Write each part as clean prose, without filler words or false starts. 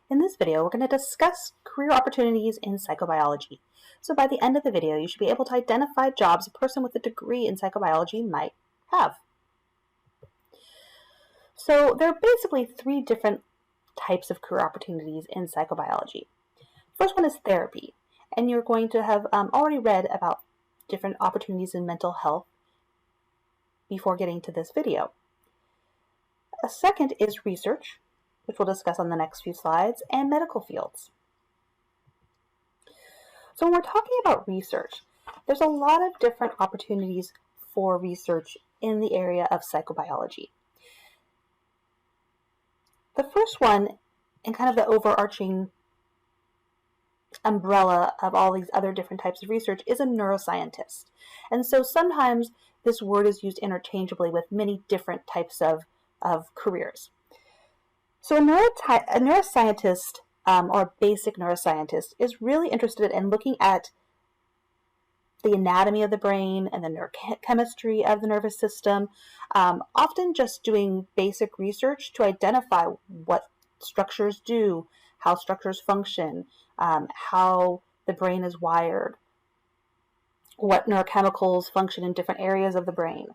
In this video, we're going to discuss career opportunities in psychobiology. So by the end of the video, you should be able to identify jobs a person with a degree in psychobiology might have. So there are basically three different types of career opportunities in psychobiology. First one is therapy, and you're going to have already read about different opportunities in mental health before getting to this video. A second is research, which we'll discuss on the next few slides, and medical fields. So when we're talking about research, there's a lot of different opportunities for research in the area of psychobiology. The first one, and kind of the overarching umbrella of all these other different types of research, is a neuroscientist. And so sometimes this word is used interchangeably with many different types of careers. So a neuroscientist or a basic neuroscientist is really interested in looking at the anatomy of the brain and the neurochemistry of the nervous system, often just doing basic research to identify what structures do, how structures function, how the brain is wired, what neurochemicals function in different areas of the brain.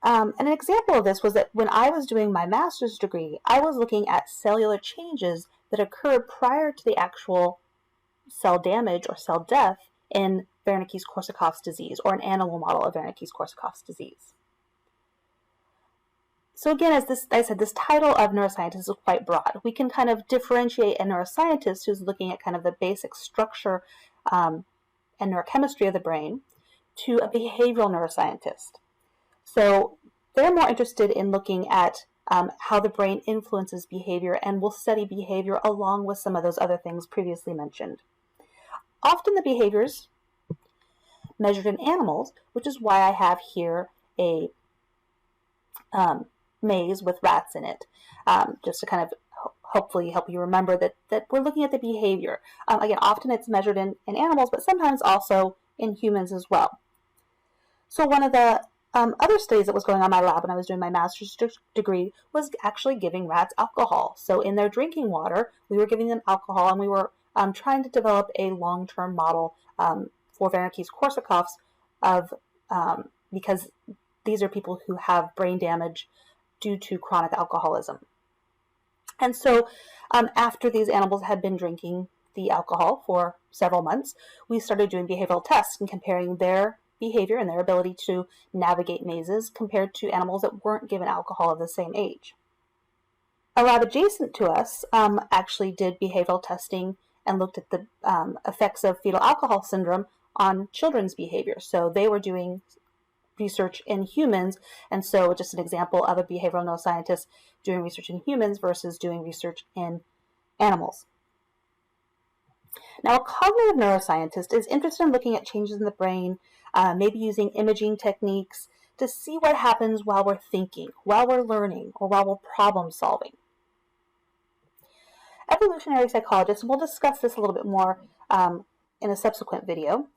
And an example of this was that when I was doing my master's degree, I was looking at cellular changes that occurred prior to the actual cell damage or cell death in Wernicke's-Korsakoff's disease, or an animal model of Wernicke's-Korsakoff's disease. So again, as I said, this title of neuroscientist is quite broad. We can kind of differentiate a neuroscientist who's looking at kind of the basic structure and neurochemistry of the brain to a behavioral neuroscientist. So they're more interested in looking at how the brain influences behavior and will study behavior along with some of those other things previously mentioned. Often the behaviors measured in animals, which is why I have here a maze with rats in it, just to kind of hopefully help you remember that we're looking at the behavior. Again, often it's measured in animals, but sometimes also in humans as well. So one of the other studies that was going on in my lab when I was doing my master's degree was actually giving rats alcohol. So in their drinking water, we were giving them alcohol, and we were trying to develop a long-term model for Wernicke's-Korsakoff's because these are people who have brain damage due to chronic alcoholism. And so after these animals had been drinking the alcohol for several months, we started doing behavioral tests and comparing their behavior and their ability to navigate mazes compared to animals that weren't given alcohol of the same age. A lab adjacent to us actually did behavioral testing and looked at the effects of fetal alcohol syndrome on children's behavior. So they were doing research in humans, and so just an example of a behavioral neuroscientist doing research in humans versus doing research in animals. Now, a cognitive neuroscientist is interested in looking at changes in the brain, maybe using imaging techniques to see what happens while we're thinking, while we're learning, or while we're problem solving. Evolutionary psychologists, and we'll discuss this a little bit more in a subsequent video,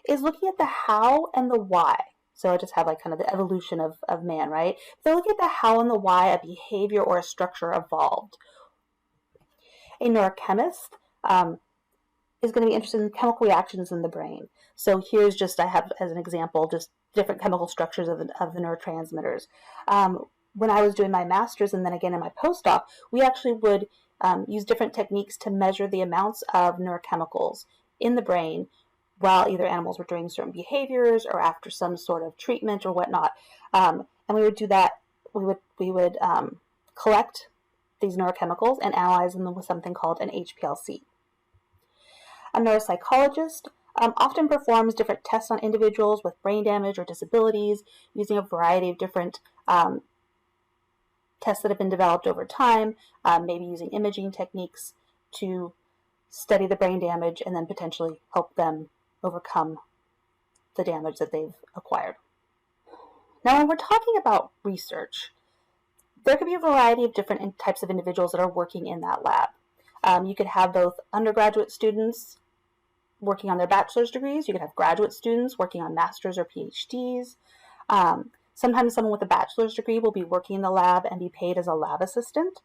is looking at the how and the why. So I just have like kind of the evolution of man, right? They're looking at the how and the why a behavior or a structure evolved. A neurochemist is going to be interested in chemical reactions in the brain. So here's just, I have as an example, just different chemical structures of the neurotransmitters. When I was doing my master's and then again in my postdoc, we actually would use different techniques to measure the amounts of neurochemicals in the brain while either animals were doing certain behaviors or after some sort of treatment or whatnot. And we would do that, we would collect these neurochemicals and analyze them with something called an HPLC. A neuropsychologist often performs different tests on individuals with brain damage or disabilities using a variety of different tests that have been developed over time, maybe using imaging techniques to study the brain damage and then potentially help them overcome the damage that they've acquired. Now, when we're talking about research, there could be a variety of different types of individuals that are working in that lab. You could have both undergraduate students working on their bachelor's degrees. You could have graduate students working on master's or PhDs. Sometimes someone with a bachelor's degree will be working in the lab and be paid as a lab assistant.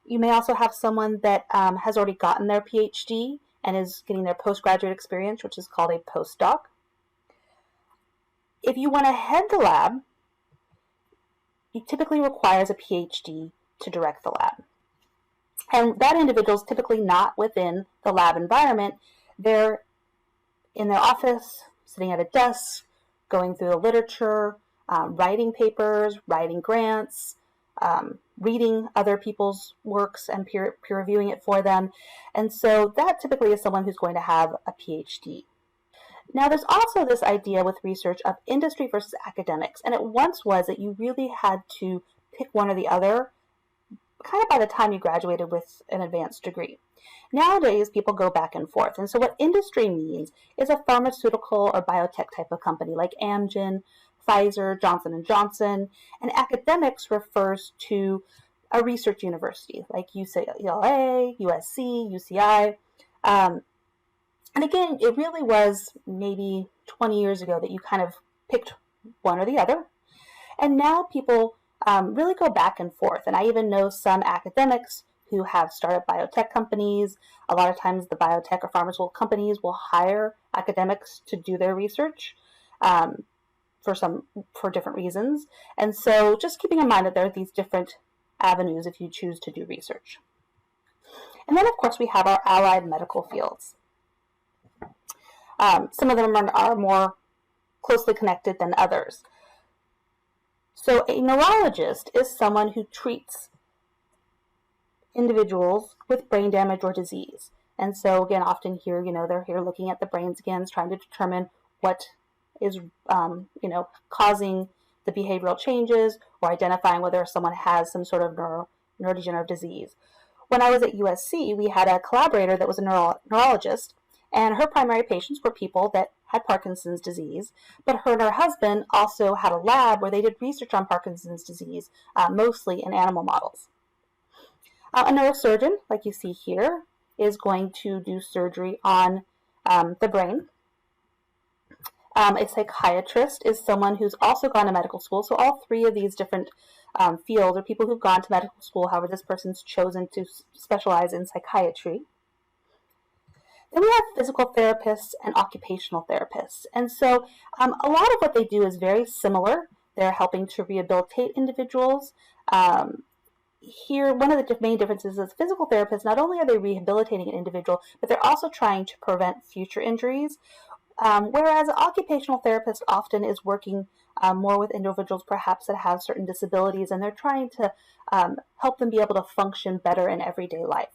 You may also have someone that has already gotten their PhD and is getting their postgraduate experience, which is called a postdoc. If you want to head the lab, it typically requires a PhD to direct the lab. And that individual is typically not within the lab environment. They're in their office, sitting at a desk, going through the literature, writing papers, writing grants, reading other people's works and peer reviewing it for them. And so that typically is someone who's going to have a PhD. Now, there's also this idea with research of industry versus academics, and it once was that you really had to pick one or the other kind of by the time you graduated with an advanced degree. Nowadays, people go back and forth, and so what industry means is a pharmaceutical or biotech type of company like Amgen, Pfizer, Johnson & Johnson, and academics refers to a research university like UCLA, USC, UCI. And again, it really was maybe 20 years ago that you kind of picked one or the other. And now people really go back and forth. And I even know some academics who have started biotech companies. A lot of times the biotech or pharmaceutical companies will hire academics to do their research for different reasons. And so just keeping in mind that there are these different avenues if you choose to do research. And then, of course, we have our allied medical fields. Some of them are more closely connected than others. So a neurologist is someone who treats individuals with brain damage or disease. And so again, often here, they're here looking at the brain scans, trying to determine what is, causing the behavioral changes or identifying whether someone has some sort of neurodegenerative disease. When I was at USC, we had a collaborator that was a neurologist, and her primary patients were people that had Parkinson's disease, but her and her husband also had a lab where they did research on Parkinson's disease, mostly in animal models. A neurosurgeon, like you see here, is going to do surgery on the brain. A psychiatrist is someone who's also gone to medical school. So all three of these different fields are people who've gone to medical school. However, this person's chosen to specialize in psychiatry. Then we have physical therapists and occupational therapists. And so a lot of what they do is very similar. They're helping to rehabilitate individuals. Here, one of the main differences is physical therapists, not only are they rehabilitating an individual, but they're also trying to prevent future injuries. Whereas an occupational therapist often is working more with individuals perhaps that have certain disabilities, and they're trying to help them be able to function better in everyday life.